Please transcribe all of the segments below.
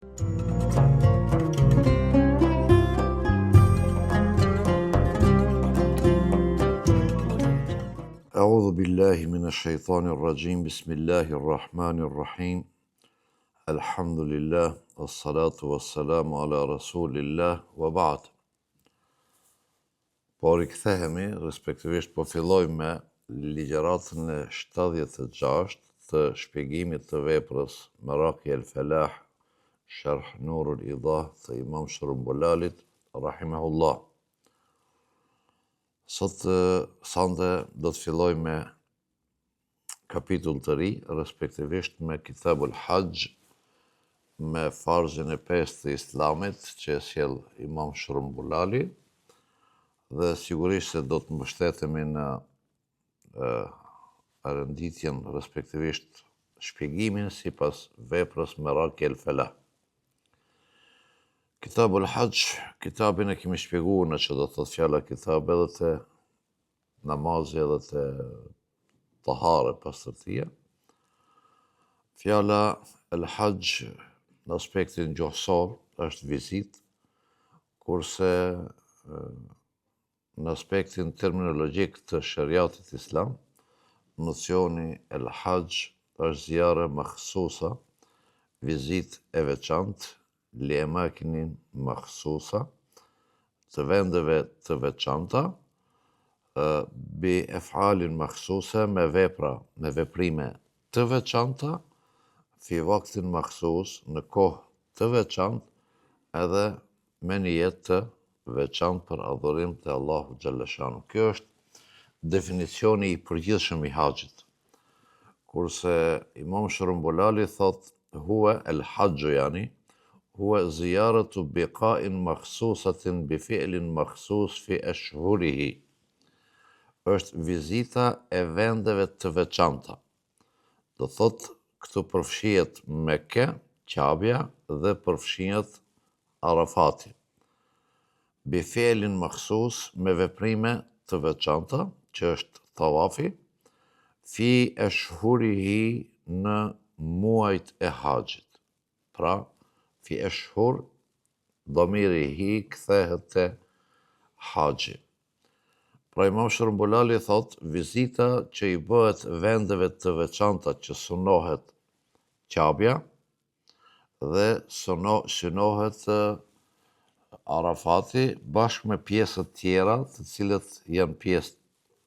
أعوذ بالله من الشيطان الرجيم بسم الله الرحمن الرحيم الحمد لله والصلاة والسلام على رسول الله وبعد. Por I kthehemi, respektivisht po filloj me ligjëratën e 76 të shpjegimit të veprës Maraqi el-Falah, Sharh Nurul Idah të Imam Shërumbulalit, rahimahullah. Sante do të filloj me kapitull të ri, respektivisht me Kitabul Hajj, me farzin e 5 të Islamit që e sjell Imam Shërumbulali, dhe sigurisht se do të mbështetemi në renditjen, respektivisht shpjegimin sipas veprës Maraqi el-Falah. Kitabul Hajj, kitabin e kemi shpjeguar në që do të thotë fjala kitab edhe të namazi edhe të tahare, pastërtia. Fjala el-Hajj në aspektin gjuhësor është vizit, kurse në aspektin terminologjik të shariatit islam, nocioni el-Hajj është zjarë makhsusa, vizit e veçantë, li emakinin makhsusa, të vendeve të veçanta, bi efalin makhsusa, me veprime të veçanta, fi vaktin makhsus, në kohë të veçantë, edhe me një jetë të veçantë për adhurim të Allahu Gjallëshanu. Kjo është definicioni I përgjithshëm I haxhit. Kurse Imam Shërumbulali thot, huwa el-hajju yani, huwa ziyaratu biqa'in makhsusatin bi fi'lin makhsus fi ashhurihi. Është vizita e vendeve të veçanta. Do thot, këtu përfshihet Mekke, Qabja dhe përfshihet Arafati. Bi fi'lin makhsus, me veprime të veçanta, që është tawafi, fi ashhurihi, në muajt e haxhit. Pra, fi ashhur, dhamiri hi kthehet te haxhi. Pra Imam Shërumbulali thot, vizita që I bëhet vendeve të veçanta që synohet Qabja dhe synohet Arafati bashkë me pjesët tjera të cilët janë pjesë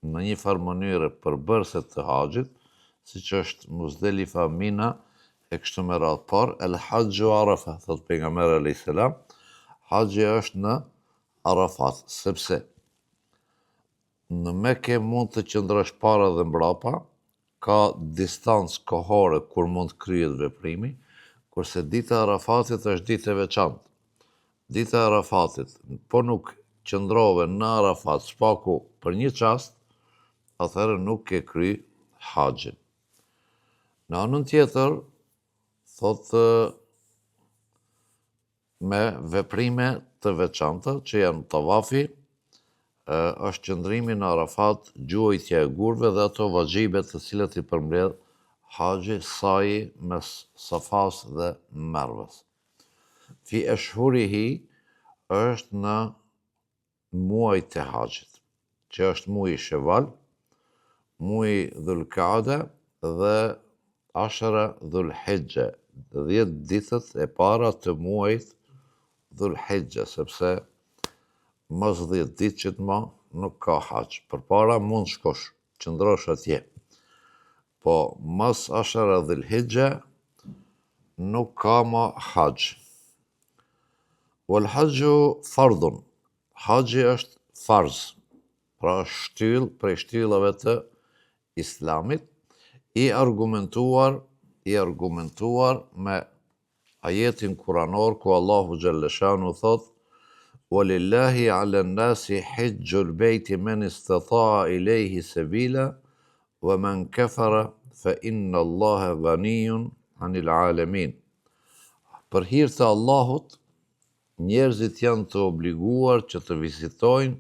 në një farë mënyre përbërëse të haxhit, siç është Muzdelifa, Mina e kështu me radhë. Por el-Hajju Arafa, thot pejgamberi alayhis salam, haxhi është në Arafat, sepse në Mekë mund të qëndrosh para dhe mbrapa, ka distancë kohore kur mund të kryhet veprimi, kurse dita e Arafatit është ditë e veçantë. Dita e Arafatit, po nuk qëndrove në Arafat spaku për një çast, atëherë nuk ke kry haxhin. Në anën tjetër, thotë me veprime të veçanta që janë tawafi, është qëndrimi në Arafat, gjuhëjtja e gurve dhe ato vazhibet të cilat I përmbledh haxhi, saji mes Safas dhe Mervës. Fi ashhurihi është në muajt e haxhit, që është muaji Shewal, muaji Dhul-Qaada dhe Ashara Dhul-Hijja, 10 ditët e para të muajit Dhul-Hijja, sepse mas 10 ditë që të ma nuk ka haxh. Përpara mund shkosh, qëndrosh atje. Po mas Ashara Dhul-Hijja nuk ka ma haxh. Wal hajju fardun. Haxhi është farz, pra shtyllë prej shtyllave të Islamit, I argumentuar me ajetin kuranor ku Allahu Gjallëshanu thot, walillahi ala nasi hijjul bejti men istata'a ilaihi sabila, wa man kafara fa inna Allaha ghaniyun anil alamin. Për hir të Allahut, njerëzit janë të obliguar që të vizitojnë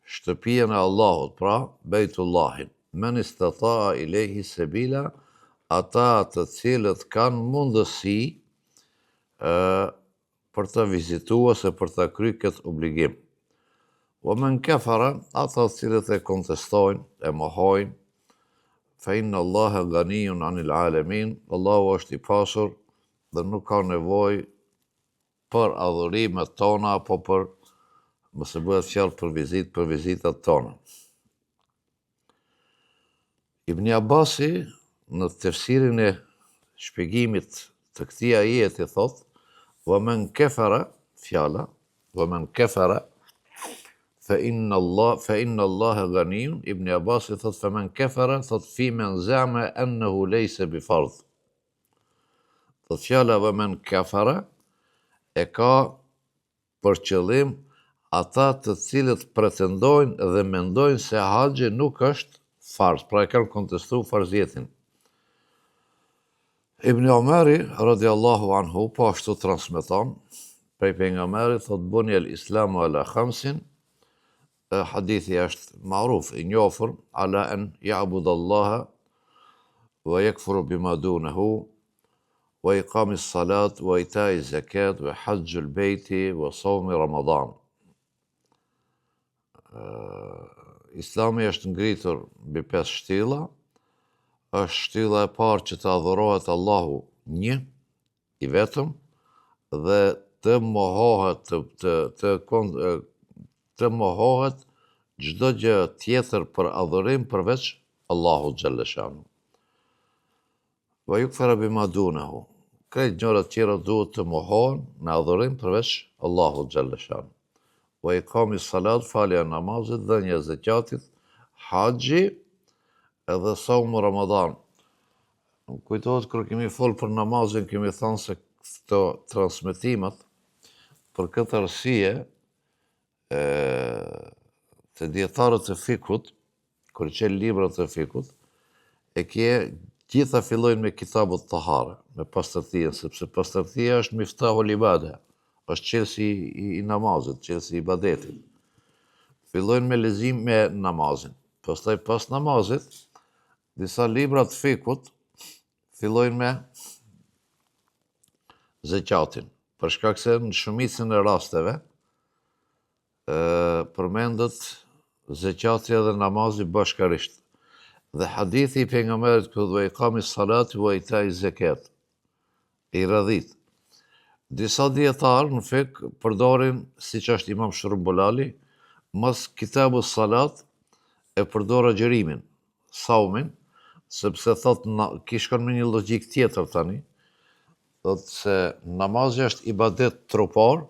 shtëpinë e Allahut, pra Bejtullahin. Men istata'a ilaihi sabila, ata të cilët kanë mundësi për të vizitu ose për të kry këtë obligim. O men kefara, ata cilët e kontestojnë, e mohojnë, fa inna Allahe ganiyun anil alamin, Allahu është i pasur dhe nuk ka nevojë për adhurimet tona apo për mëse bëhet fjalë për vizitat tona. Ibn Abasi në tefsirin e shpjegimit të këtij ajeti thot: "Wa man kafara", fjala, "wa man kafara fa inna Allaha ganiyun", Ibn Abasi thot fa man kafara thot fi man zama annahu laysa bi fard. Thot fjala "wa man kafara" e ka për qëllim ata të cilët pretendojnë dhe mendojnë se haxhi nuk është farz, pra e kanë kontestuar farzjetin. Ibn Omari radiallahu anhu po ashtu transmeton prej pejgamberit thot buni el islamu ala khamsin, hadithi është maruf i njohur, ala an ya'budu Allaha wa yakfuru bima dunahu wa iqami s-salat wa ita'i zakat wa hajju l-beyti wa sawmi Ramadan. Islami është ngritur mbi 5 shtylla. Është shtylla e parë që të adhurohet Allahu një, i vetëm, dhe të mohohet të mohohet çdo gjë tjetër për adhurim përveç Allahu xhalla shanu. Wa yukfara bima dunahu. Krejt gjërat tjera duhet të mohohen në adhurim përveç Allahu xhalla shanu. Wa iqami salat, falja e namazit, dhënia e zakatit, haxhi edhe saumu Ramadan. Kujtohet kur kemi folë për namazin, kemi thënë se këto transmetimet për këtë arsye të dietarët e fikut, kur qenë librat e fikut, gjitha fillojnë me kitabut tahara, me pastërtien, sepse pastërtia është miftahul ibada, është çelësi i namazit, çelësi i ibadetit. Fillojnë me lexim me namazin. Pastaj pas namazit, disa libra të fikut fillojnë me zakatin, për shkak se në shumicën e rasteve përmendet zakati edhe namazi bashkërisht. Dhe hadithi i pejgamberit ku dhe iqami salati wa ita'i zakat i radhit. Disa dietarë në fik përdorin, siç është Imam Shrumbulali, mos kitabu salat e përdor agjërimin, saumin, sepse thot kishkon me një logjik tjetër tani, thot se namazi është ibadet trupor,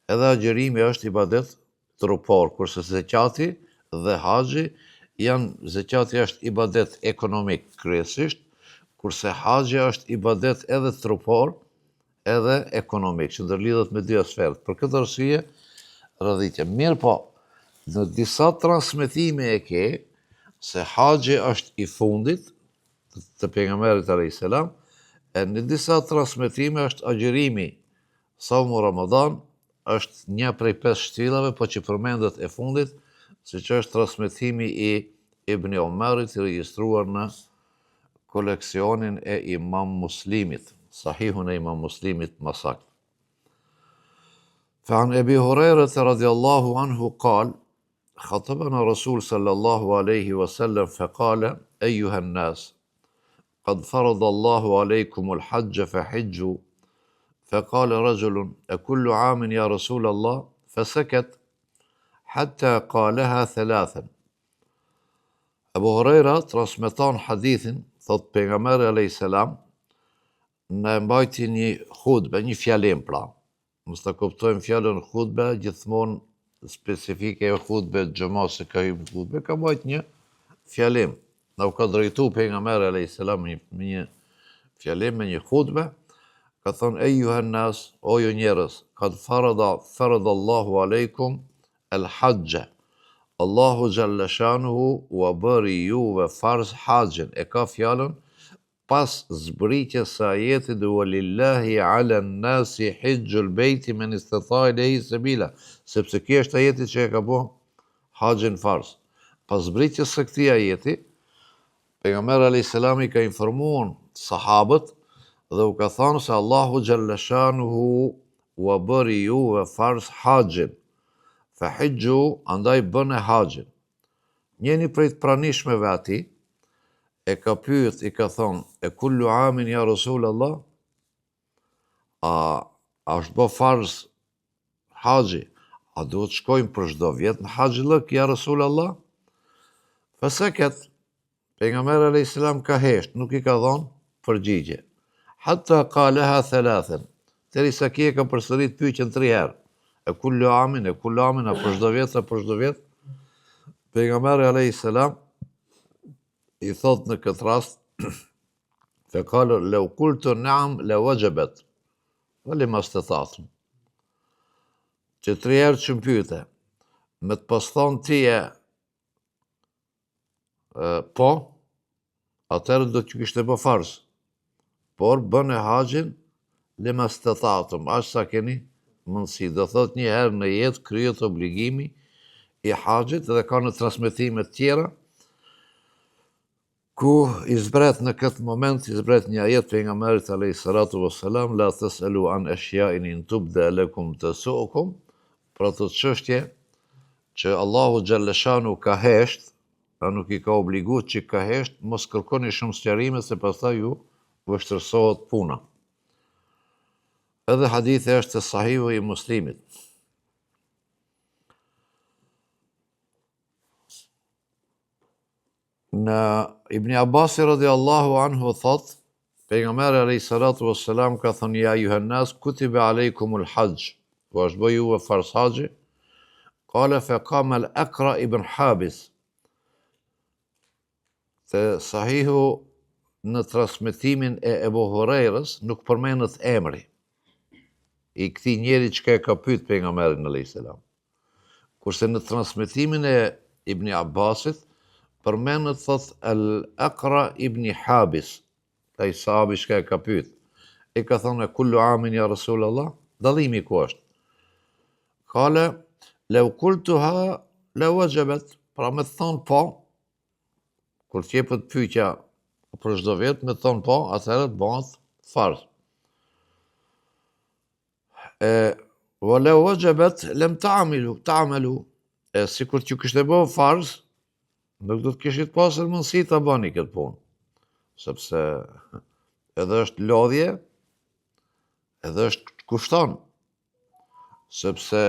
edhe agjërimi është ibadet trupor, kurse zakati dhe haxhi zakati është ibadet ekonomik kryesisht, kurse haxhi është ibadet edhe trupor, edhe ekonomik, që ndërlidhet me dy aspekte. Për këtë arsye, radhitje. Mirë po, në disa transmetime e ke se haxhi është i fundit të pejgamberit alayhis salam, e në disa transmetime është agjërimi, saumu Ramadan është një prej 5 shtyllave, po që përmendet e fundit, siç është transmetimi i Ibn Omarit i regjistruar në koleksionin e Imam Muslimit, sahihun e Imam Muslimit më saktë. فعن أبي هريرة رضي الله عنه قال خطبنا رسول صلى الله عليه وسلم فقال أيها الناس قد فرض الله عليكم الحج فحجوا فقال رجل أكل عام يا رسول الله فسكت حتى قالها 3. Abu Huraira transmeton hadithin, thot pejgamberi alayhis salam, në mbajti një hutbe, një fjalim pra. Mos ta kuptojmë fjalën hutbe gjithmonë specifike e hutbe xhamas se ka hyrë hutbe, ka mbajt një fjalim. Na u ka drejtuar pejgamberi alayhis salam me një fjalim, me një hutbe, ka thonë ejuhan nas, o ju njerëz, kad farada Allahu aleikum el hajja. Allahu xhalla shanuhu u bëri juve farz haxhin, e ka fjalën pas zbritjes së ajetit walillahi ala nasi hijjul beyti men istata ilayhi sabila, sepse ky është ajeti që e ka bë haxhin farz. Pas zbritjes së këtij ajeti, pejgamberi alayhis salam i ka informuar sahabët dhe u ka thonë se Allahu Gjallëshanuhu u a bëri juve farz haqin, fa hijgju, andaj bëne haqin. Njeni prej të pranishmeve ati, e ka pyet, i ka thonë, e kullu amin ja Rasul Allah, a është bë farz haxhi, a duhet shkojmë për çdo vjet në haxhillëk, ja Rasul Allah? Fasakat, pejgamberi alayhis salam ka hesht, nuk i ka dhënë përgjigje. Hatta qalaha thalathan, derisa kia ka përsërit pyetjen 3 herë. E kullu amin, a për çdo vjet, a për çdo vjet? Pejgamberi alayhis salam i thot në këtë rast, fe kalu, lau kultu naam, la wajabat, vali mas të thatëm. Që 3 herë që më pyete, me të pas thonë tije, po, atërë do të kishte bë farz, por bëne haxhin, le mas të thatëm, ashtë sa keni mundësi. Do thot një herë në jetë kryet obligimi i haxhit dhe ka në transmetimet tjera, ku i zbret në këtë moment, i zbret një ajet pejgamberit alayhis salatu wassalam, la tasalu an ashya'in in tubda lakum tasu'ukum, për ato çështje që Allahu Gjallëshanu ka hesht, a nuk i ka obliguar që ka hesht, mos kërkoni shumë sqarime se pastaj ju vështirësohet puna. Edhe hadithi është sahihu i Muslimit. Në Ibn Abbasi radiallahu anhu thot, pejgamberi alayhis salatu wassalam ka thënë, ja juhennas, kutibe alejkumul hajj, po është bë juve farz haxhi, kale fe kam al Aqra ibn Habis, të sahihu në transmetimin e Ebu Hurajrës nuk përmendet emri i këtij njeri që ka pyet pejgamberin alayhis salam. Kurse në transmetimin e Ibn Abbasit përmendet thot al-Aqra ibn Habis, ai sahabi që ka pyet. I ka thonë kullu amin ya Rasul Allah, dallimi ku është? Kale, law qultuha la wajabat, pra me thonë po, kur të jepet pyetja për çdo vjet, me thonë po, atëherë të bëhet farz. Wala wajabat lam ta'malu, sikur që kishte bërë farz, nuk do të kishit pasur mundësi ta bëni këtë punë, sepse edhe është lodhje, edhe është kushton, sepse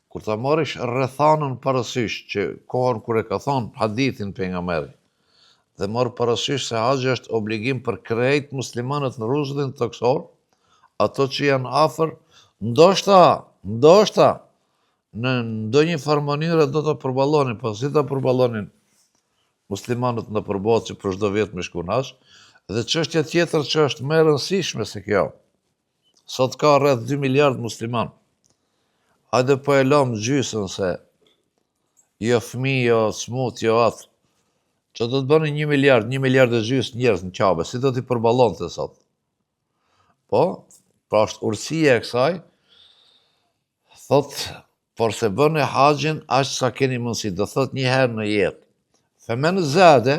kur ta marrish rrethanën parasysh që kohën kur e ka thonë hadithin pejgamberi, dhe marr parasysh se haxhi është obligim për krejt muslimanët në rrugën toksor, ato që janë afër, ndoshta në ndonjë farë mënyre do të përballonin, po si ta përballonin muslimanët në përballje që për çdo vjet me shkunash, dhe çështja tjetër që është më e rëndësishme se kjo. Sot ka rreth 2 miliard musliman. Hajde po e lëm gjysën se jo fëmijë, jo smut, jo atë, që do të bëni 1 miliard e gjysë njerëz në Qabe, si do t'i përballonte sot? Po, pra është urësia e kësaj, thot, por se bëni haxhin aq sa keni mundësi, do thot një herë në jetë. Femen zade,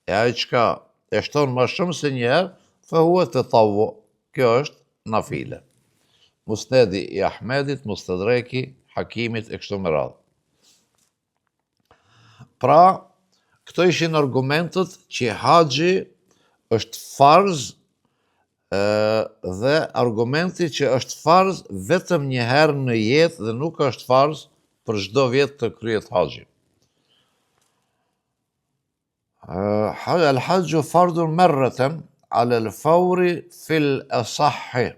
e ai çka e shton më shumë se një herë, fa huwa tatawwu. Kjo është nafile. Musnedi i Ahmedit, Mustadreki, Hakimit e kështu me radhë. Pra, këto ishin argumentet që haxhi është farz dhe argumenti që është farz vetëm një herë në jetë dhe nuk është farz për çdo vjet të kryet haxhi. Al-hajju fardun marratan ala al-fawri fil asahhi.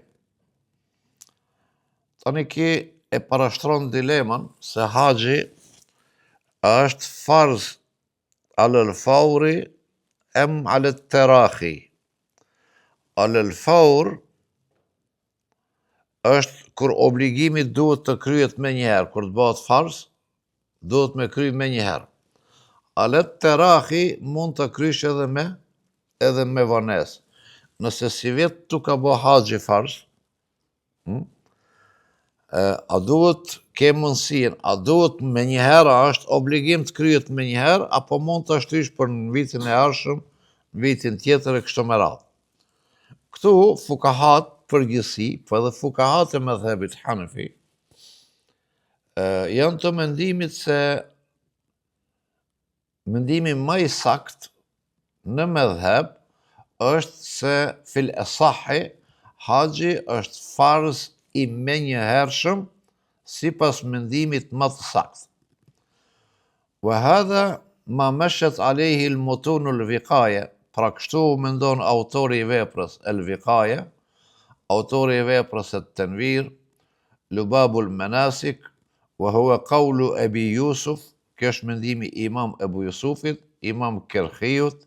Tani ki e parashtron dileman se haxhi është farz ala al-fawri am ala al-tarahi. Ala al-fawr është kur obligimi duhet të kryet me njëherë, kur të bëhet farz, duhet me kry me njëherë. Ala al-tarahi mund të krysh edhe me vonesë. Nëse si vetë tu ka bë haxhi farz, a duhet ke mundësin, a duhet me njëherë, a është obligim të kryet me njëherë, apo mund të shtysh për në vitin e ardhshëm, në vitin tjetër e kështu me radhë. Këtu fukahat përgjithësi, po edhe fukahat e mëdhëbit Hanefi, janë të mendimit se mendimi më i sakt në mëdhëb është se fil esahi haxhi është farz i menjëhershëm sipas mendimit më të saktë. Wa hadha ma mashat alayhi al-mutun al-wiqaya, pra kështu mendon autori i veprës al-Wiqaya, autori i veprës at-Tanwir, Lubabul Manasik, wa huwa qawlu Abi Yusuf, kjo është mendimi Imam Ebu Jusufit, Imam Kerkhiut,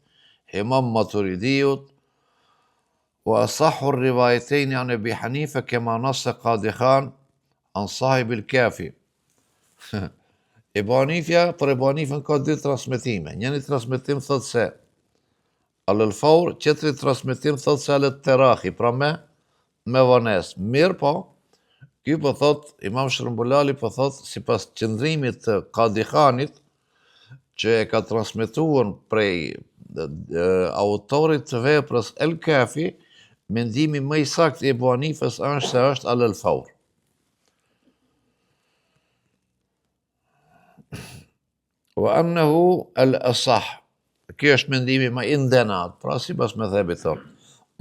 Imam Maturidiut, wa asahhu ar-riwayatayn an Abi Hanifa kama nassa Qadi Khan an sahib al-Kafi. Ebu Hanifja, për Ebu Hanifën ka dy transmetime. Njëri transmetim thot se alal faur, qetri transmetim thot se alal terahi, pra me vones. Mirë po, ky po thot, Imam Shërbulali po thot, sipas qëndrimit të Qadi Khanit, që e ka transmetuar prej autorit të veprës El Kafi, mendimi më i saktë i Ebu Hanifës është se është alal faur. Wa annahu al-asah, kjo është mendimi më i ndenat, pra sipas mëdhëbit tonë.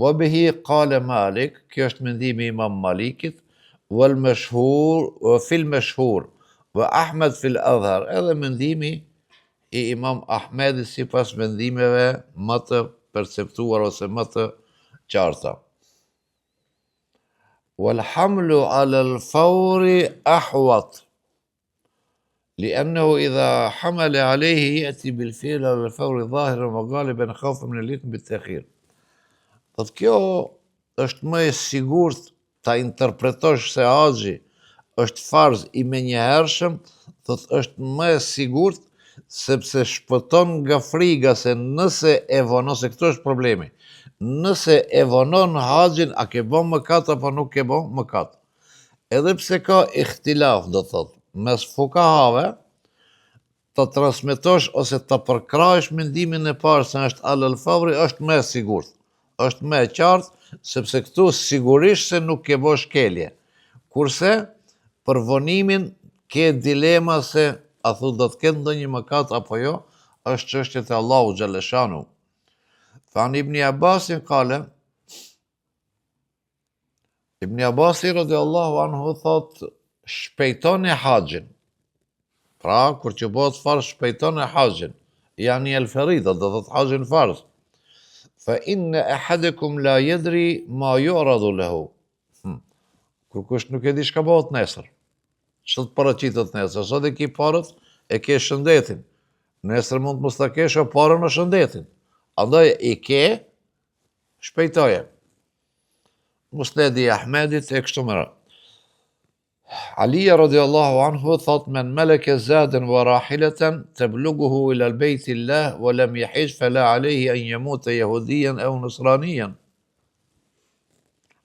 Wa bihi qala Malik, kjo është mendimi i Imam Malikit, wal mashhur wa fil mashhur, wa Ahmed fil Adhar, edhe mendimi i Imam Ahmedit sipas mendimeve më të perceptuar ose më të qarta. Wal hamlu ala al-fawri ahwat, لأنه إذا حمل عليه يأتي بالفعل على الفور ظاهرا وغالبا خوفا من الإثم بالتأخير. Thotë kjo është më e sigurt ta interpretosh se haxhi është farz i menjëhershëm, thotë është më e sigurt sepse shpëton nga friga se nëse e vonon, se këtu është problemi. Nëse e vonon haxhin, a ke bën mëkat apo nuk ke bën mëkat. Edhe pse ka ihtilaf, do thotë, mes fukahave, të transmetosh ose të përkrahësh mendimin e parë se është alal favri, është më e sigurt, është më e qartë, sepse këtu sigurisht se nuk ke bë shkelje. Kurse për vonimin ke dilema se a thu do të ketë ndonjë mëkat apo jo, është çështje e Allahu xhalla shanu. Fan Ibn Abbasin qala, Ibn Abbasi radhiyallahu anhu thot, shpejtoni haxhin. Pra, kur që bëhet farz, shpejtoni haxhin. Yani el-farida, do thot haxhin farz. Fa inna ahadakum la yadri ma yu'radu lahu. Kur kush nuk e di çka bëhet nesër. Ç'të paraqitet nesër, sot e ke parët, e ke shëndetin. Nesër mund mos ta kesh parën në shëndetin. Andaj i ke, shpejtoje. Musnedi i Ahmedit e kështu me radhë. Ali radiallahu anhu thot, men meleke zaden wa rahilatan tablughuhu ila al-bayt Allah wa lam yahij fala alayhi an yamuta yahudiyan aw nasraniyan.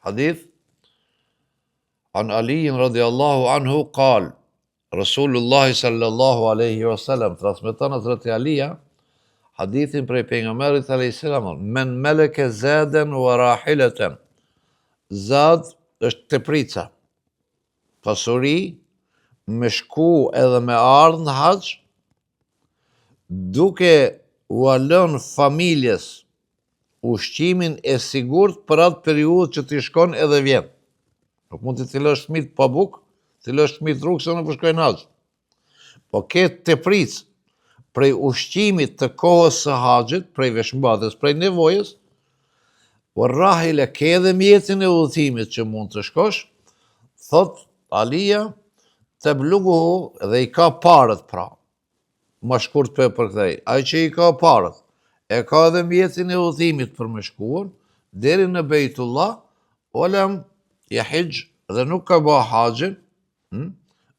Hadith عن علي رضي الله عنه قال رسول الله صلى الله عليه وسلم, transmeton Hazreti Alia hadithin prej pejgamberit alayhis salam, men meleke zaden wa rahilatan. Zad është teprica, pasuri, me shku edhe me ardhë në haxh, duke u lënë familjes ushqimin e sigurt për atë periudhë që ti shkon edhe vjen. Nuk mund të lësh fëmijët pa bukë, të lësh fëmijët rrugë se nuk shkojnë haxh. Po ke tepricë prej ushqimit të kohës së haxhit, prej veshmbathjes, prej nevojës, rahile ke edhe mjetin e udhëtimit që mund të shkosh, thot Alia, të bluguhu dhe i ka parët pra, ma shkurt për këthej, ai që i ka parët, e ka edhe mjetin e udhëtimit për me shkuar, deri në Bejtullah, olem yahij dhe nuk ka ba haxhin,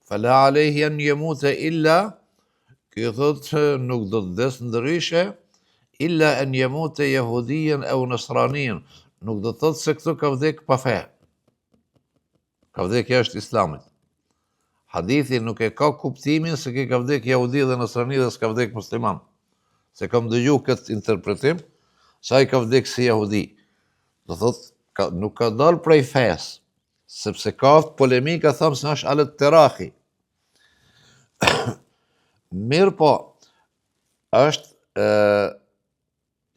fala alayhi an yamuta illa, kjo thot nuk do të des ndryshe, illa an yamuta yahudiyan aw nasraniyan, nuk do thot se këtu ka vdek pa fe. Ka vdek jashtë islamit. Hadithi nuk e ka kuptimin se ka vdek jahudi dhe nasrani dhe s'ka vdek musliman. Se kam dëgju këtë interpretim, sa i ka vdek si jahudi. Do thot, nuk ka dalë prej fesë, sepse ka polemika thëmë se është alet terahi. Mirë po, është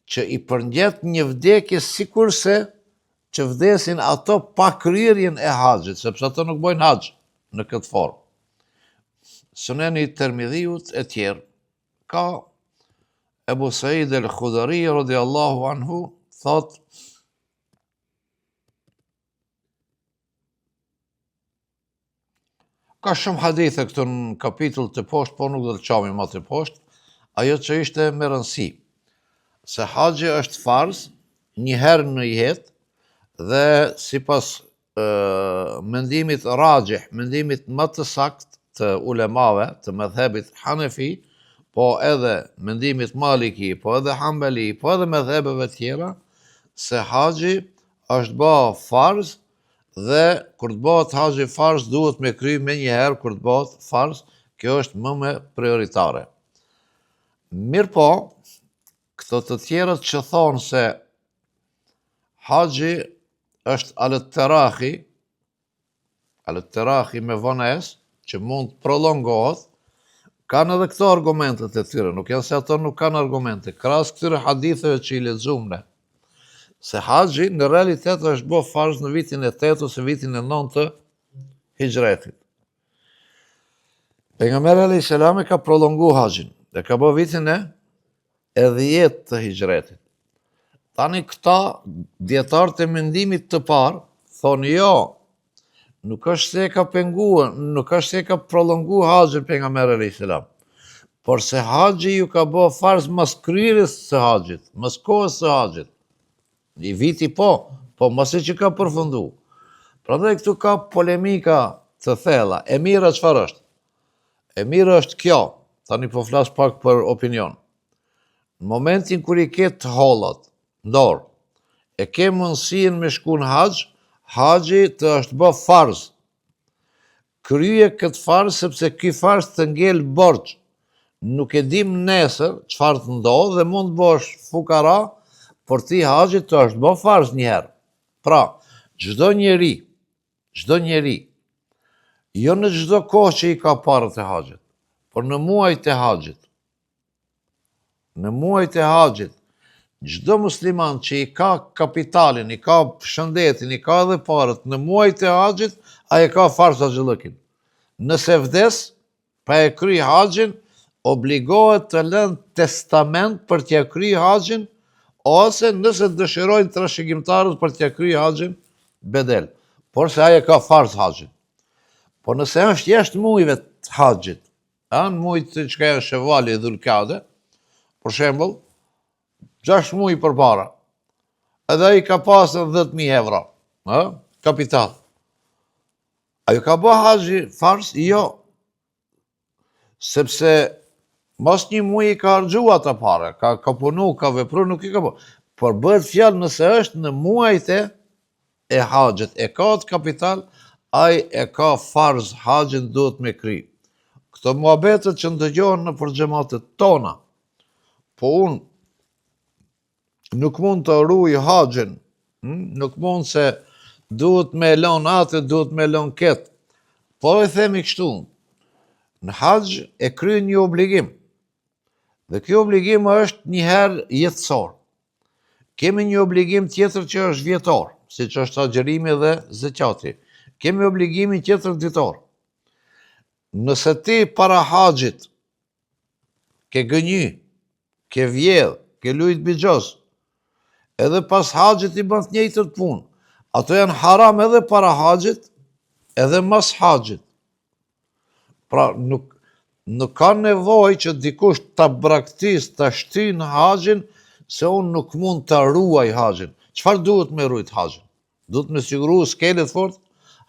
që i përngjet një vdekje sikurse që vdesin ato pa kryerjen e haxhit, sepse ato nuk bojnë haxh në këtë formë. Suneni Tirmidhiut e tjerë, ka Ebu Said el-Khudari radhiyallahu anhu thot ka shumë hadithe këtu në kapitull të poshtë, por nuk do të qami më të poshtë, ajo që ishte me rëndësi, se haxhi është farz një herë në jetë dhe sipas mendimit rajih, mendimit më të sakt të ulemave të mëdhebit Hanefi, po edhe mendimit Maliki, po edhe Hambeli, po edhe mëdhebeve tjera, se haxhi është bë farz dhe kur të bëhet haxhi farz duhet me kry me njëherë kur të bëhet farz, kjo është më me prioritare. Mirë po, këto të tjerët që thonë se haxhi është alet terahi me vones, që mund të prolongohet, kanë edhe këto argumentet e tyre, nuk janë se ato nuk kanë argumente, krahas këtyre haditheve që i lexuam ne. Se haxhi në realitet është bë farz në vitin e 8 ose vitin e 9 të hijretit. Pejgamberi alayhis salam ka prolongu haxhin, dhe ka bë vitin e 10 të hijretit. Tani këta dietarët e mendimit të parë thonë jo, nuk është se ka penguar, nuk është se ka prolongu haxhin pejgamberi alayhis salam, por se haxhi ju ka bë farz mas kryerjes së haxhit, mas kohës së haxhit. I viti po mos e që ka përfundu. Prandaj këtu ka polemika të thella. E mira çfarë është? E mira është kjo, tani po flas pak për opinion. Në momentin kur i ke të hollat në dorë, e ke mundësinë me shku në haxh, haxhi të është bë farz. Krye këtë farz sepse ky farz të ngel borxh. Nuk e dim nesër çfarë të ndodh dhe mund të bësh fukara, por ti haxhi të është bë farz një herë. Pra, çdo njeri, jo në çdo kohë që i ka parët e haxhit, por në muajt e haxhit. Në muajt e haxhit, çdo musliman që i ka kapitalin, i ka shëndetin, i ka edhe parët, në muajt e haxhit, ai ka farz haxhillëkin. Nëse vdes, pa e kry haxhin, obligohet të lënë testament për t'ia kry haxhin, ose nëse dëshirojnë trashëgimtarët për t'ia kry haxhin bedel, por se ai ka farz haxhin. Po nëse është jashtë muajve të haxhit, në muajt që janë Shevali dhe Dhulkade, për shembull, 6 muaj përpara, edhe ai ka pasur 10.000 euro, kapital. Ai ka bë haxhi farz? Jo. Sepse mos një muaj i ka harxhu ata para, ka punu, ka vepru, nuk i ka bë. Por bëhet fjalë nëse është në muajt e haxhit, e ka atë kapital, ai e ka farz haxhin duhet me kry. Këto muhabetet që ndëgjohen në për xhamatet tona, po unë nuk mund të ruaj haxhin, nuk mund se duhet me lën atë, duhet me lën këtë. Po e themi kështu, në haxh e kryen një obligim. Dhe kjo obligim është një herë jetësor. Kemi një obligim tjetër që është vjetor, siç është agjërimi dhe zeqati. Kemi obligimin tjetër vitor. Nëse ti para haxhit ke gënjy, ke vjedh, ke lujt bixhos, edhe pas haxhit i bën të njëjtën punë, ato janë haram edhe para haxhit, edhe mas haxhit. Pra nuk ka nevojë që dikush ta braktis, ta shtyjë haxhin, se unë nuk mund ta ruaj haxhin. Çfarë duhet me rujt haxhin? Duhet me siguru skelet fort?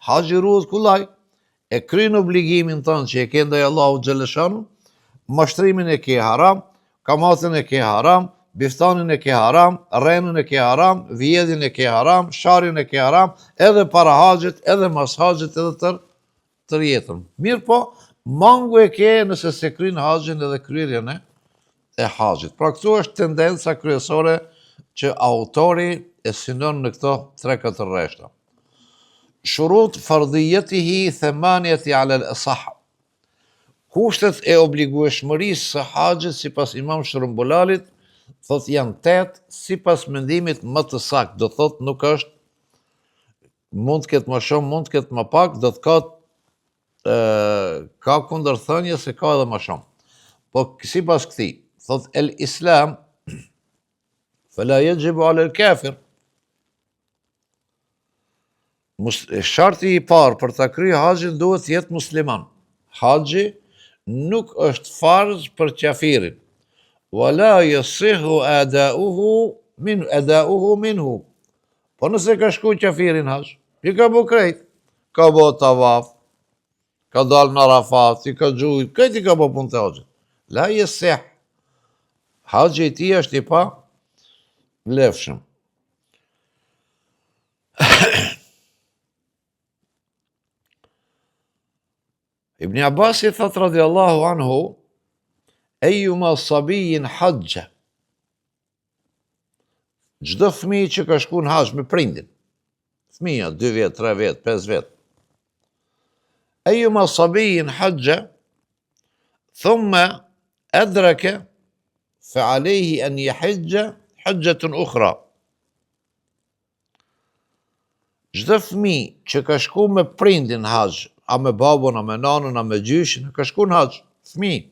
Haxhi ruhet kullaj, e kryen obligimin tënd që e ke ndaj Allahut xhaleshanu, mashtrimin e ke haram, kamatin e ke haram, biftanin e ke haram, rrenën e ke haram, vjedhjen e ke haram, sharrin e ke haram, edhe para haxhit, edhe mas haxhit, edhe tër jetën. Mirë po, mangu e ke nëse se kryen haxhin edhe kryerjen e haxhit. Pra këtu është tendenca kryesore që autori e synon në këto 3-4 rreshta. Shurut fardhiyatihi thamaniyati ala al-asah. Kushtet e obligueshmërisë së haxhit sipas Imam Shërumbulalit thot janë 8 sipas mendimit më të saktë, do thot nuk është mund të ketë më shumë, mund të ketë më pak, do të ka kundërthënie se ka edhe më shumë. Po sipas këtij, thot el Islam fala yajibu ala al kafir. Sharti i parë për ta kryer haxhin duhet të jetë musliman. Haxhi nuk është farz për kafirin. Wala yasihu adauhu minhu. Po nëse ka shku kafirin haxh, i ka bu krejt, ka bu tavaf, ka dalë në Arafat, i ka gjujt, krejt i ka bu punë të haxhit. La yasih. Haxhi i tij është i pa vlefshëm. Ibn Abbas i thot radiallahu anhu, ejuma sabijin haqja. Gjdo fëmijë që ka shku në haxh me prindin, fëmija 2 vjet, 3 vjet, 5 vjet. Ejuma sabijin haqja, thumma adrake, fa alehi an yahijja hajjatun ukhra. Gjdo fëmijë që ka shku me prindin haxh, a me babun, a me nanën, a me gjyshin, ka shku në haxh, fëmijë,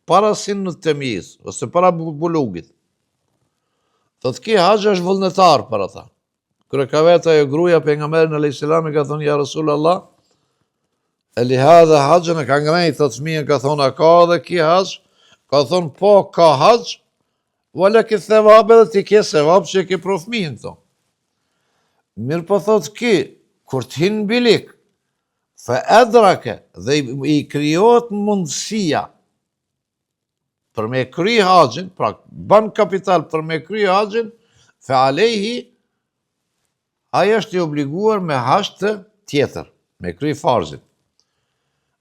para sinë të temjiz, ose para bulugit. Thot ki haxh është vullnetar për ata. Kërë ka vetë ajo gruja pejgamberin alayhis salam ka thonë ja Rasulullah, li hadha haxhun e ka ngrejt, thot fëmijën ka thonë a ka edhe ki haxh? Ka thonë po ka haxh, wala ki thevab edhe ti ke sevab që ke pro fëmijën këto. Mirë po thot ki, kur t'hin bilik, fa adrake dhe i krijohet mundësia për me kry haxhin, pra ban kapital për me kry haxhin, fa alehi, aja është i obliguar me haxh të tjetër, me kry farzin.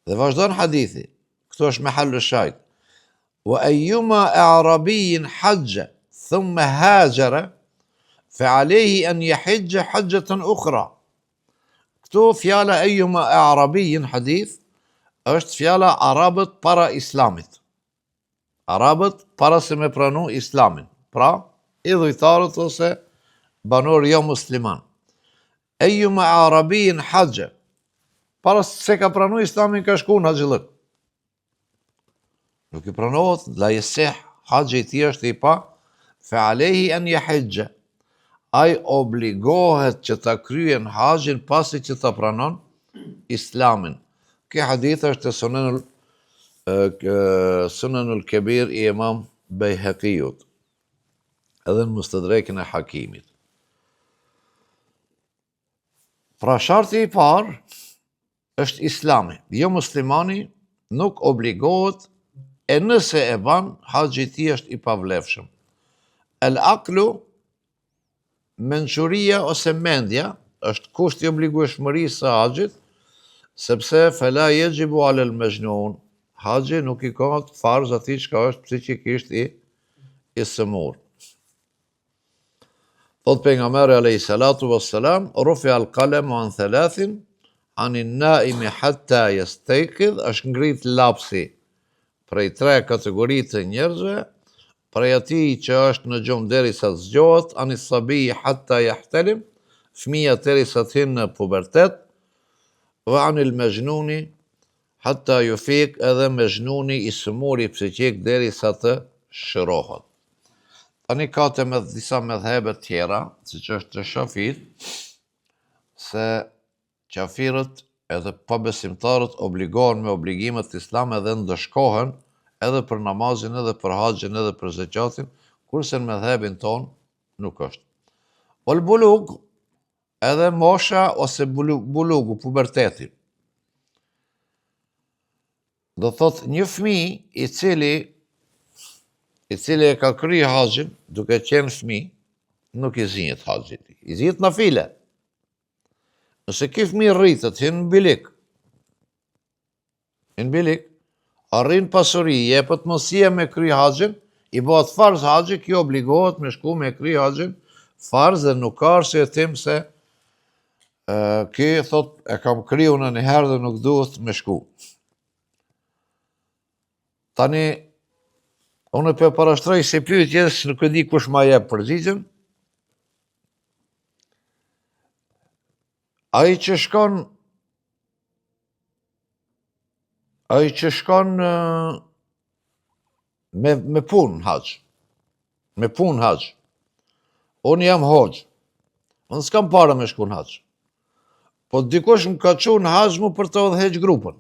Dhe vazhdon hadithi, këto është me hallu shajt. Wa ayyuma a'rabiyyin hajja, thumma hajara, fa alehi an yahijja hajjatan ukhra. Këtu fjala ayyuma a'rabiyyin hadith, është fjala arabët para islamit. Arabët para se me pranu islamin. Pra, idhujtarët ose banor jo musliman. Ejuma arabijin haqë. Para se ka pranu islamin ka shku në haqëllëk. Nuk i pranohet, la jesih, haqë i ti është i pa, fe alehi an yahijja. Ai obligohet që ta kryen haqën pasi që ta pranon islamin. Kjo hadith është Sunanul Kebir i Imam Bejhekijut, edhe në Mustadrekin e Hakimit. Pra sharti i parë është islami. Jo muslimani nuk obligohet, e nëse e ban, haxhi i tij është i pavlefshëm. El aklu, mençuria ose mendja, është kusht i obligueshmërisë së haxhit, sepse fela yajibu alal majnun. Haxhi nuk i ka farz atij që është psikikisht i sëmur. Thot pejgamberi alayhis salatu wassalam, rufi al-qalam an 3 anin naimi hatta yastayqidh, është ngrit lapsi prej 3 kategori të njerëzve, prej atij që është në gjumë derisa të zgjohet, anis sabi hatta yahtalim, fëmia derisa të hynë në pubertet, wa anil majnuni hatta yufik, edhe majnuni i sëmuri psikik derisa të shërohet. Tani ka të me disa medhebe tjera, siç është të Shafit, se qafirët edhe pabesimtarët obligohen me obligimet të islam edhe ndëshkohen edhe për namazin, edhe për haxhin, edhe për zakatin, kurse në medhebin ton nuk është. Ol bulug, edhe mosha ose bulugu, puberteti. Do thot një fëmijë i cili e ka kry haxhin, duke qenë fëmijë, nuk i zinjet haxhi i tij. I zinjet nafile. Nëse ky fëmijë rritet, hyn në bilik, arrin pasuri, jepet mundësia me kry haxhin, i bëhet farz haxhi, kjo obligohet me shku me kry haxhin farz dhe nuk ka arsye tim se ky thot e kam kriju në një herë dhe nuk duhet me shku. Tani, unë për parashtroj si pyetjes, nuk e di kush ma jep përgjigjen. Ai që shkon me punë haxh. Me punë haxh. Unë jam hoxh. Unë s'kam para me shku në haxh. Po dikush më ka çu në haxh mu për të udhëheq grupën.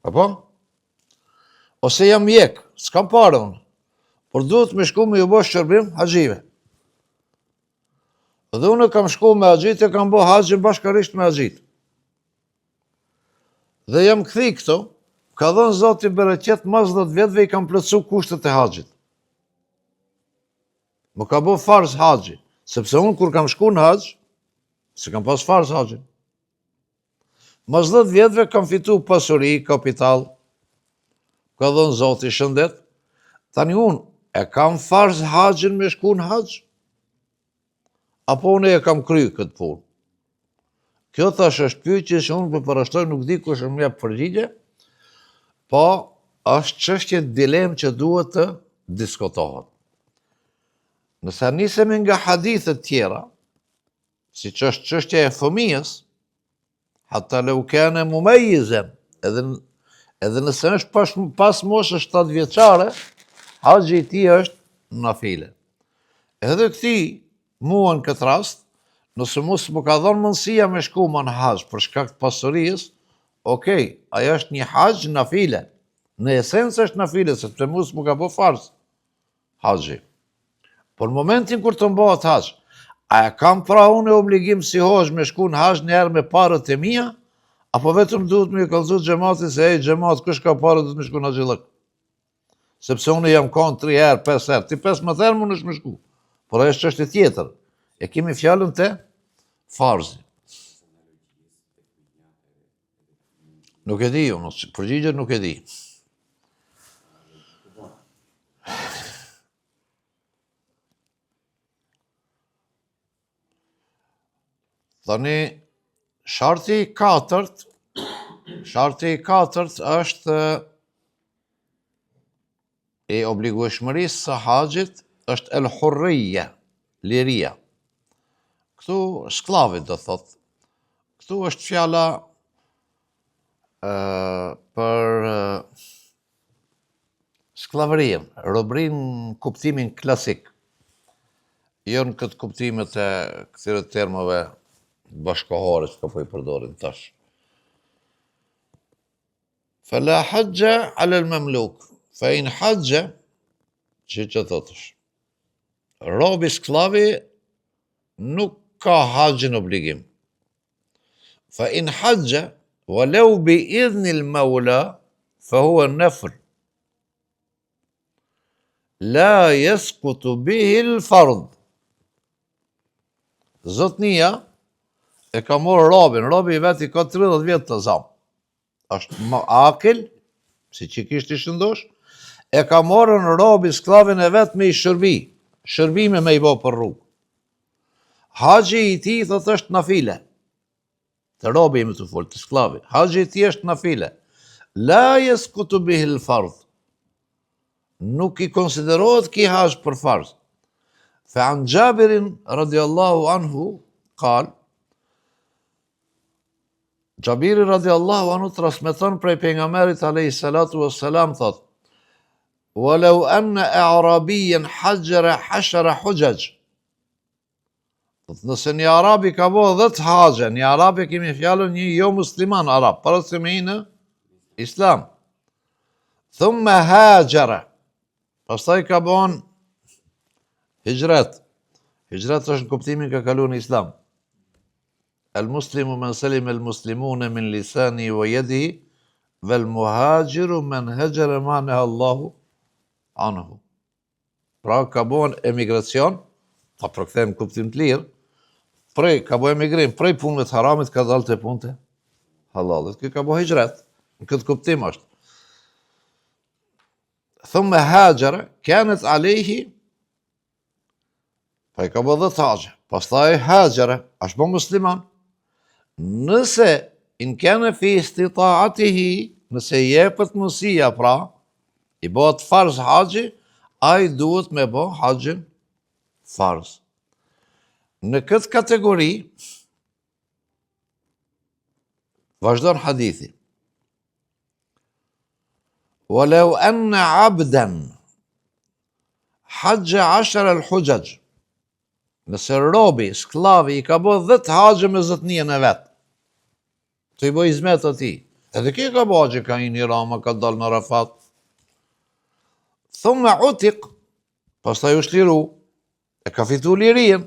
Apo? Ose jam mjek, s'kam para unë. Por duhet me shku me ju bë shërbim haxhive. Dhe unë kam shku me haxhit e kam bë haxhin bashkërisht me haxhit. Dhe jam kthi këto, ka dhënë Zoti bereqet mas 10 vjetëve i kam plotsu kushtet e haxhit. Më ka bë farz haxhi, sepse unë kur kam shku në haxh, se kam pas farz haxhin. Mas 10 vjetëve kam fitu pasuri, kapital, ka dhënë Zoti shëndet, tani unë e kam farz haxhin me shku në haxh, apo unë e kam kry këtë punë. Kjo thash është pyetje që unë për parashtroj nuk di kush më jep përgjigje, po është çështje dilemë që duhet të diskutohet. Nëse nisemi nga hadithet tjera, siç është çështja e fëmijës, hatta law kana mumayyizan, edhe nëse është pas moshës 7 vjeçare, haxhi i tij është nafile. Edhe këti mua në këtë rast, nëse mos më ka dhënë mundësia me shku më në haxh për shkak të pasurisë, okej, ajo është një haxh nafile. Në esencë është nafile, sepse mos më ka bë farz haxhi. Por në momentin kur të mbohet haxh, a e kam pra unë obligim si hoxh me shku në haxh një herë me parët e mia, apo vetëm duhet me kallëzu xhamatin se ej xhamat kush ka parë duhet me shku në xhillak. Sepse unë jam kon 3 herë, 5 herë, ti 15 herë mund është me shku. Por ajo është çështje tjetër. E kemi fjalën te farzi. Nuk e di unë, përgjigjen nuk e di. Tani, sharti i katërt është e obligueshmërisë së haxhit është el hurriya, liria. Këtu sklavit do thot. Këtu është fjala për sklavërinë, robërinë kuptimin klasik. Jo në këtë kuptimet e këtyre termave bashkohore që po I përdorin tash. Fala hajja ala al-mamluk, fa in hajja, që thotësh. Robi sklavi nuk ka haxhin obligim. Fa in hajja, walau bi idhni al-mawla, fa huwa nafl. La yasqutu bihi al-fard. Zotnia e ka morë robin, robi I vet I ka 30 vjet të zam. Është më akil, si që kishtë I shëndosh, e ka morë në robi sklavin e vet me I shërbime me I bo për rrugë. Haxhi I tij thot është nafile. Të robi më të folë, të sklavi. Haxhi I tij është nafile. La yasqutu bihi al-fard. Nuk I konsiderohet ki haxh për farz. Fa an Jabirin radiallahu anhu qal, Gjabiri radiallahu anhu transmeton prej pejgamberit alayhi salatu wassalam thot: "Walau anna a'rabiyan hajjara 10 hujaj." Nëse një arabi ka bërë 10 haxhe, një arabi kemi fjalën një jo musliman arab, para se me në islam. Thumma hajara. Pastaj ka bën hijrat. Hijrat është në kuptimin ka kalu në islam. المسلم من سلم المسلمون من لسانه ويده والمهاجر من هجر ما نهى الله عنه. Pra ka bën emigracion, ta përkthejmë kuptim të lirë, ka bën emigrim, prej punëve të haramit ka dalë te punët e halalit. Kjo ka bën hijrat, në këtë kuptim është. thumë haqëre, kanët alehi, pa I ka bë 10 haqë, pastaj haqëre, është bë musliman, nëse in kene fi istitaatihi, nëse jepët mundësia pra, I bëhet farz haqë, ai duhet me bë haqën farz. Në këtë kategori, vazhdon hadithi. Walau anna abdan haqë 10 al-hujaj, nëse robi, sklavi, I ka bë 10 haqë me zotnien e vetë, të I bëj izmet atij. Edhe ki ka bë haqë, ka I një rama, ka dal në Arafat. Thumë utik, pastaj u shliru, e ka fitu lirien.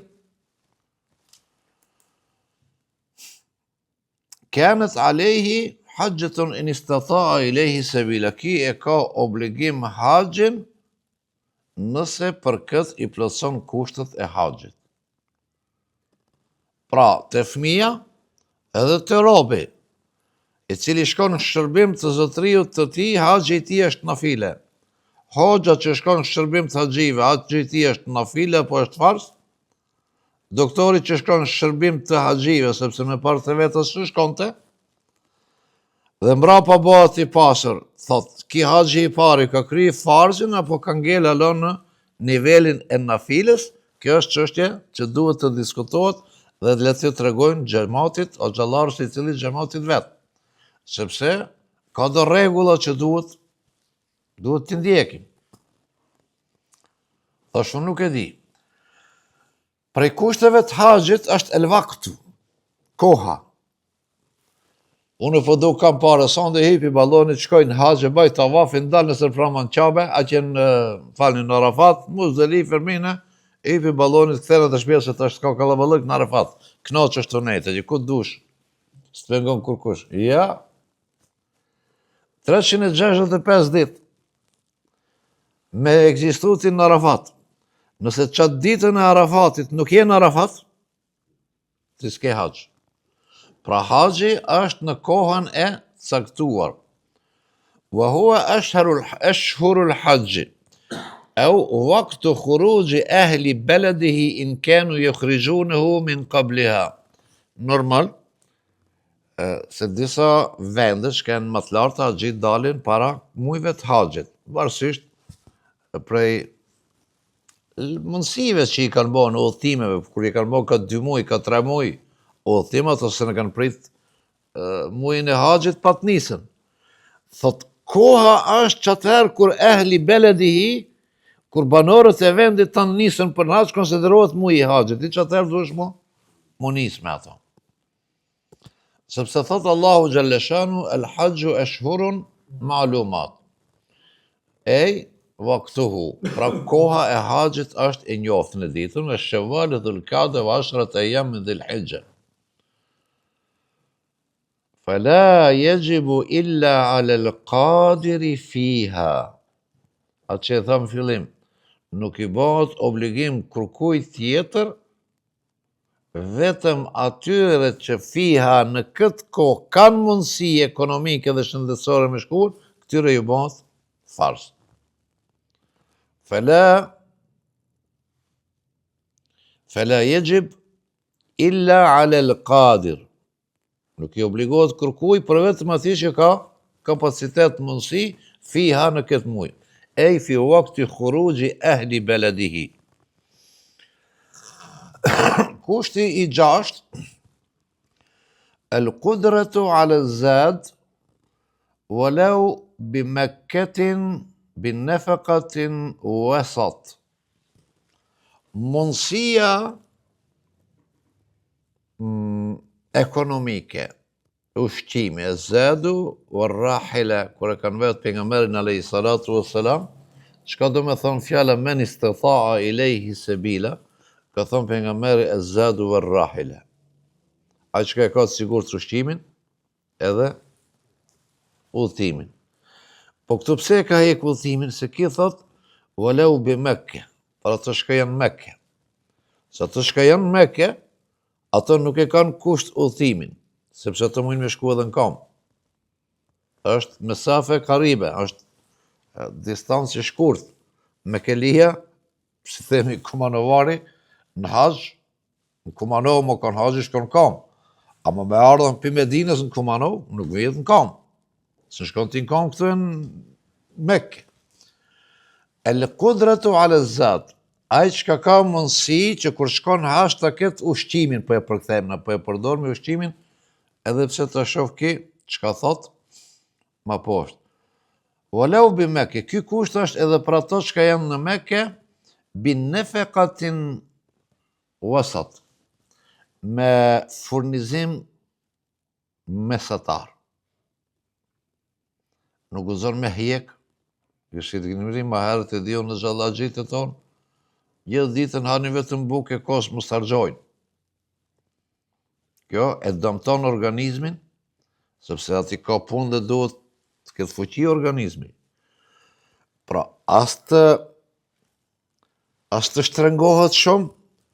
Kanët alehi haqëtun in istata'a ilehi sabila. Ki e ka obligim haqën nëse për këtë I plotson kushtet e haqët. Pra, të fëmia edhe të robi, I cili shkon në shërbim të zotriut të tij, haqë I tij është nafile. Hoxha që shkon në shërbim të haxhive, haqë I tij është nafile apo është farz? Doktori që shkon në shërbim të haxhive, sepse me parë të vetës që shkonte, dhe mbrapa bëhet I pasur, thot, ki haxhi I pari ka kry farzin, apo ka ngel alon në nivelin e nafiles, kjo është çështje që duhet të diskutohet dhe le të tregojnë xhamatit o xhallarës I cili xhamatit vet. Sepse ka do rregulla që duhet të ndjekim. Thash unë nuk e di. Prej kushteve të haxhit është el vaktu, koha. Unë po do kam parë sonde hipi ballonit, shkoj në haxh, bëj tavafin, dal nësër praman Qabe, aq në falni në Arafat, Muzdalife, Mina, hipi ballonit, kthehen të shtëpia se tash ka kallaballëk në Arafat. Knoçesh tonetë, që ku dush. S'pengon kurkush. Ja. 365 ditë me ekzistutin në Arafat. Nëse qatë ditën e Arafatit nuk je në Arafat, ti s'ke haxh. Pra haxhi është në kohën e caktuar. Wa huwa ashhurul hajj. Au waqtu khuruji ahli baladihi in kanu yukhrijunahu min qabliha. Normal, se disa vendesh kanë më të larta gjithë dalin para mujve të haxhit, varësisht prej mundësive që I kanë bërë në udhëtimeve, kur I kanë bërë ka 2 muaj, ka 3 muaj udhëtimat, ose në kanë prit muajin e haxhit pa të nisën. Thot, koha është çatëherë kur ehli beledihi, kur banorët e vendit tanë nisën për haxh, konsiderohet muaji I haxhit. Ti çatëherë duhesh mu nis me ato. Sepse thot Allahu xhalleshanu el hajju ashhurun ma'lumat. Vaktuhu, pra koha e haxhit është e njohur në ditën e Shawwal dhul-Qa'da wa 10 ayyam min dhul-Hijja. Fala yajibu illa 'ala al-qadiri fiha. Atë që tham fillim, nuk I bëhet obligim kërkujt tjetër, vetëm atyre që fiha në këtë kohë kanë mundësi ekonomike dhe shëndetësore me shkuar, këtyre ju bëhet farz. فلا يجب إلا على القادر. Nuk I obligohet kërkuj për vetëm atij që ka kapacitet mundësi fiha në këtë muaj. Fi waqti khuruji ahli baladihi. Kushti I 6, al-qudratu ala zad walau bi Mekketin binefaqatin wasat. Mundësia ekonomike, ushqimi, zadu warrahila, kur e kanë vetë pejgamberin alayhi salatu wassalam, çka do me thonë fjala men istata'a ilayhi sabila, ka thonë pejgamberi zadu warrahila. Ai çka e ka sigurt ushqimin edhe udhëtimin. Po këtu pse ka hek udhëtimin, se ki thot walau bi Mekke, para të shka janë Mekke. Sa të shka janë Mekke, ato nuk e kanë kusht udhëtimin, sepse ato mujnë me shku edhe në kam. Është mesafe karibe, është distancë shkurt. Mekelia, si themi Kumanovari, në Haxh, në Kumanov më kanë Haxhi shkon kam. Ama me ardhën për Medinës në Kumanov, nuk vjetë në kam. Se shkon ti në kam këtu e në Mekke. El kudratu ala zat, ai që ka mundësi që kur shkon Haxh ta ketë ushqimin, po e përkthejmë, po e përdor me ushqimin, edhe pse të shoh ki, çka thot, ma poshtë. Walau bi Mekke, ky kusht është edhe për ato që janë në Mekke, bin nefekatin wasat, me furnizim mesatar. Nuk gëzon me hjek, këshit gënëri ma herët e dio në xhallaxhit e tonë, gjithë ditën hani vetëm bukë e kosë mos harxojnë. Kjo e dëmton organizmin, sepse ati ka punë dhe duhet të ketë fuqi organizmi. Pra, as të shtrengohet shumë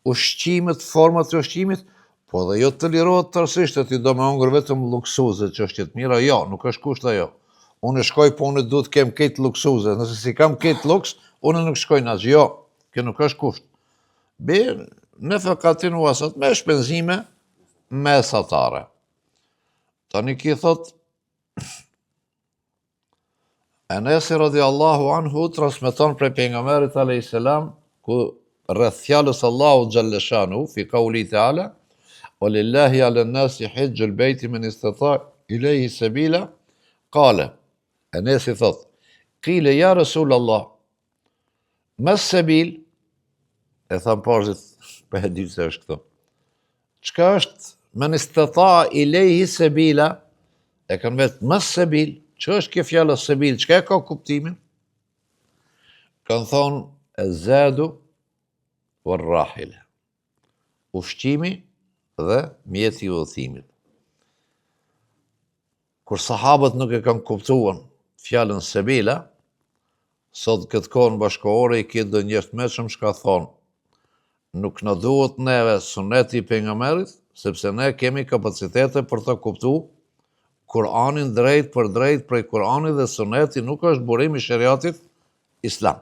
ushqimet, format e ushqimit, po dhe jo të lirohet tërësisht e ti do me hongër vetëm luksuze që është qëtë mira, jo, nuk është kusht ajo. Unë shkoj, po unë duhet kem këtë luksuze, nëse si kam këtë luks, unë nuk shkoj në jo, kjo nuk është kusht. Birë, në fekatin wasat, me shpenzime mesatare. Tani ki thot, Enesi radiallahu anhu transmeton prej pejgamberit alayhis salam ku rreth fjalës Allahu xhalleshanu fi qauli ta'ala walillahi 'ala an-nasi hajjul bayti man istata' ilayhi sabila qala Enesi thot qila ya Rasulullah ma sabil e tham parzit për e di se është këto. Çka është man istata' ilayhi sabila e kanë vetë ma sabil. Që është kjo fjallë sebil, çka e ka kuptimin? Kanë thonë e zadu vë rrahile. Ushqimi dhe mjeti i udhëtimit. Kur sahabët nuk e kanë kuptuar fjallën sebila, sot këtë kohën bashkohore i këtë dhe njështë meqëm shka thonë, nuk në duhet neve suneti i pejgamberit, sepse ne kemi kapacitete për të kuptu Kur'anin drejt për drejt prej Kur'anit dhe suneti nuk është burim i shariatit islam.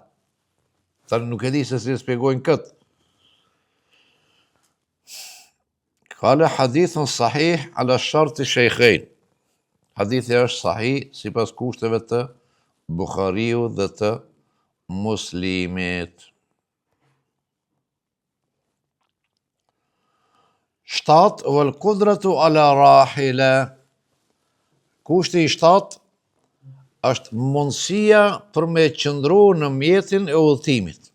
Tani nuk e di se si shpjegojnë këtë. Kale hadithun sahih ala sharti shejkhain. Hadithi është sahih sipas kushteve të Bukhariu dhe të Muslimit. 7 wal qudratu ala rahila. Kushti i 7 është mundësia për me qëndru në mjetin e udhëtimit.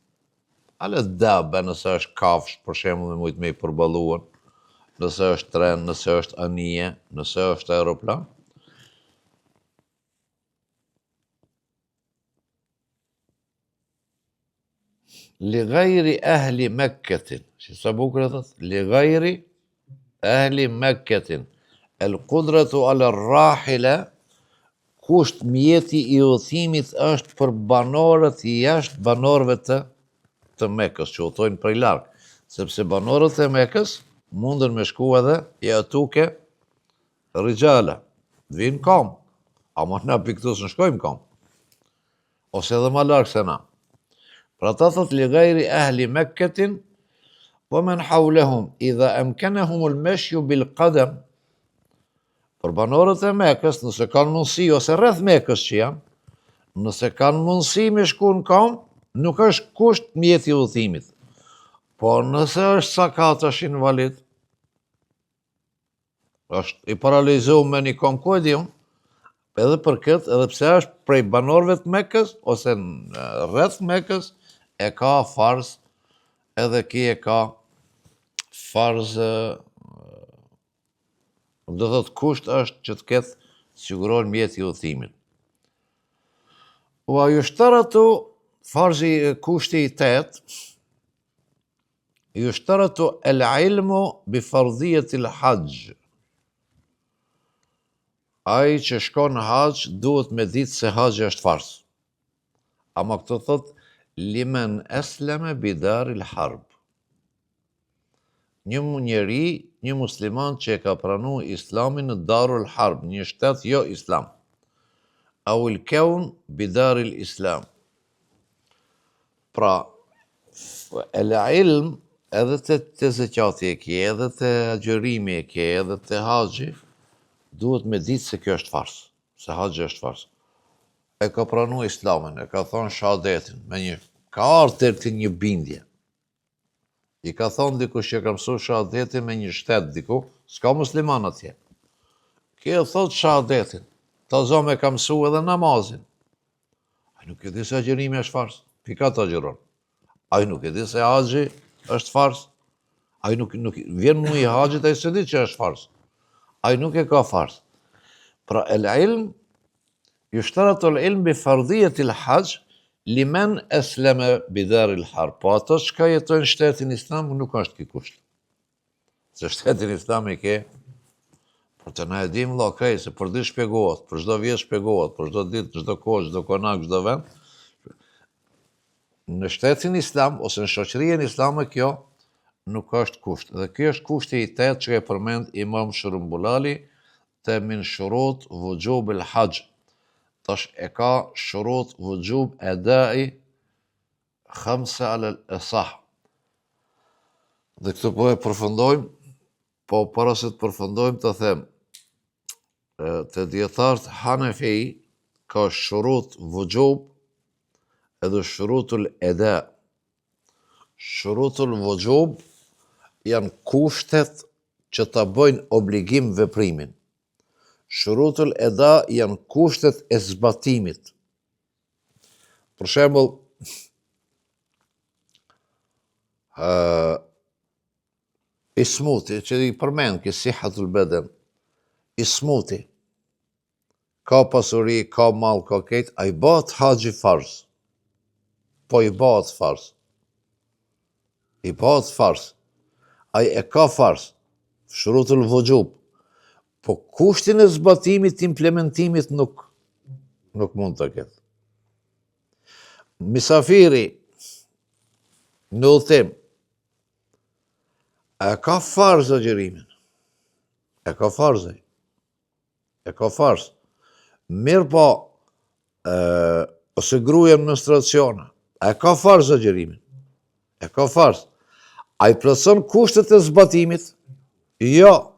Ale dabe nëse është kafsh, për shembull me mujt me i përballuar, nëse është tren, nëse është anije, nëse është aeroplan. Li gajri ahli Mekketin, që sa bukur e thot, li gajri ahli Mekketin. El kudratu ala rahile, kusht mjeti i udhëtimit është për banorët i jashtë banorëve të Mekës, që udhtojnë prej larg, sepse banorët e Mekës mundën me shku edhe i atuke rijala, vinë kam, ama na piktus në shkojmë kam, ose edhe ma larg se na. Pra ta thot li gajri ahli Mekketin, po men haulehum, idha emkenehumul meshju bil qadem, për banorët e Mekës, nëse kanë mundësi, ose rreth Mekës që janë, nëse kanë mundësi me shku në kam, nuk është kusht mjeti i udhëtimit. Po nëse është sakat është invalid, është i paralizuar me një kam ku e di unë, edhe për këtë, edhe pse është prej banorëve të Mekës, ose rreth Mekës, e ka farz, edhe ki e ka farz do thot kusht është që të ketë siguron mjeti i udhëtimit. Wa yushtaratu farzi kushti i 8 yushtaratu al-ilmu bi fardhiyati al-hajj. Ai që shkon në haxh duhet me ditë se haxhi është farz. Ama këto thot limen esleme bidar il-harb. Një njeri, një musliman që e ka pranu islamin në Darul Harb, një shtet jo islam. au il-keun bidar il-islam. Pra, el-ilm edhe të zekati e kje, edhe të agjërimi e kje, edhe të haxhi, duhet me ditë se kjo është fars, se haxhi është fars. E ka pranu islamin, e ka thonë shahadetin, ka ardhur të një bindje. I ka thonë dikush që ka mësu shahadetin me një shtet diku, s'ka musliman atje. Kjo thot shahadetin, ta zome ka mësu edhe namazin. A nuk e di se agjërimi është fars, pika të agjëron. A nuk e di se haxhi është fars, a nuk vjen mu i haxhit a i se di që është fars. A nuk e ka fars. Pra el-ilm, yushtarat el-ilm bi fardhijet il-haqj, limen esleme bidar il-harb. Po ato që ka jetojnë shtetin islam, nuk është ki kusht. Se shtetin islam i ke, por të na e dim vëlla krejt, se për ditë shpjegohet, për çdo vjet shpjegohet, për çdo ditë, çdo kohë, çdo konak, çdo vend. Në shtetin islam, ose në shoqërinë islame, kjo nuk është kusht. Dhe kjo është kushti i 8 që e përmend Imam Shërumbulali te min shurut vujub el-hajj. Tash e ka shurut vujub edai 5 ala al-asah. Dhe këtë po e përfundojmë, po para se të përfundojmë të them, të dietarët Hanefi ka shurut vujub edhe shurutul eda. Shurutul vujub janë kushtet që ta bëjnë obligim veprimin. Shurutul eda janë kushtet e zbatimit. Për shembull, ismuti, që i përmend që sihatul beden, ismuti, ka pasuri, ka mall, ka këtë, a i bëhet haxhi fars. Po i bëhet fars. I bëhet fars. A i e ka fars. Shurutul vujub. Po kushtin e zbatimit, implementimit nuk mund të ketë. Misafiri në udhëtim, e ka farz agjërimin. E ka farz. E ka farz. Mirë po, ose gruaja në menstruacione, e ka farz agjërimin. E ka farz. A i plotson kushtet e zbatimit? Jo.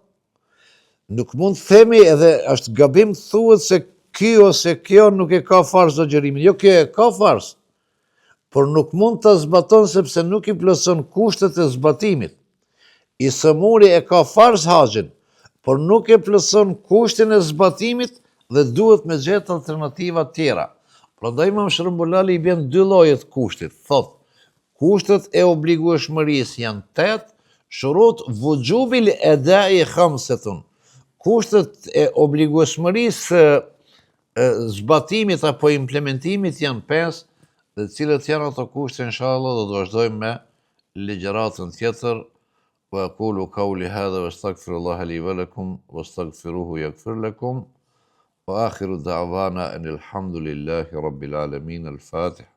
Nuk mund të themi edhe është gabim thuhet se ky ose kjo nuk e ka farz agjërimin. Jo, kjo e ka farz. Por nuk mund të zbaton sepse nuk i plotson kushtet e zbatimit. I sëmuri e ka farz haxhin, por nuk e plotson kushtin e zbatimit dhe duhet me gjetë alternativa tjera. Prandaj Imam Shërumbulali i bën 2 lloje të kushtit. Thot, kushtet e obligueshmërisë janë 8, shurut vujubil edai 5. Kushtet e obligueshmërisë zbatimit apo implementimit janë 5, dhe cilët janë ato kushte, inshallah do të vazhdojmë me ligjëratën tjetër. Wa aqulu qawli hadha wastaghfirullaha li wa lakum wastaghfiruhu yaghfir lakum. Wa akhiru da'wana anil hamdulillahi rabbil alamin. Al-Fatiha.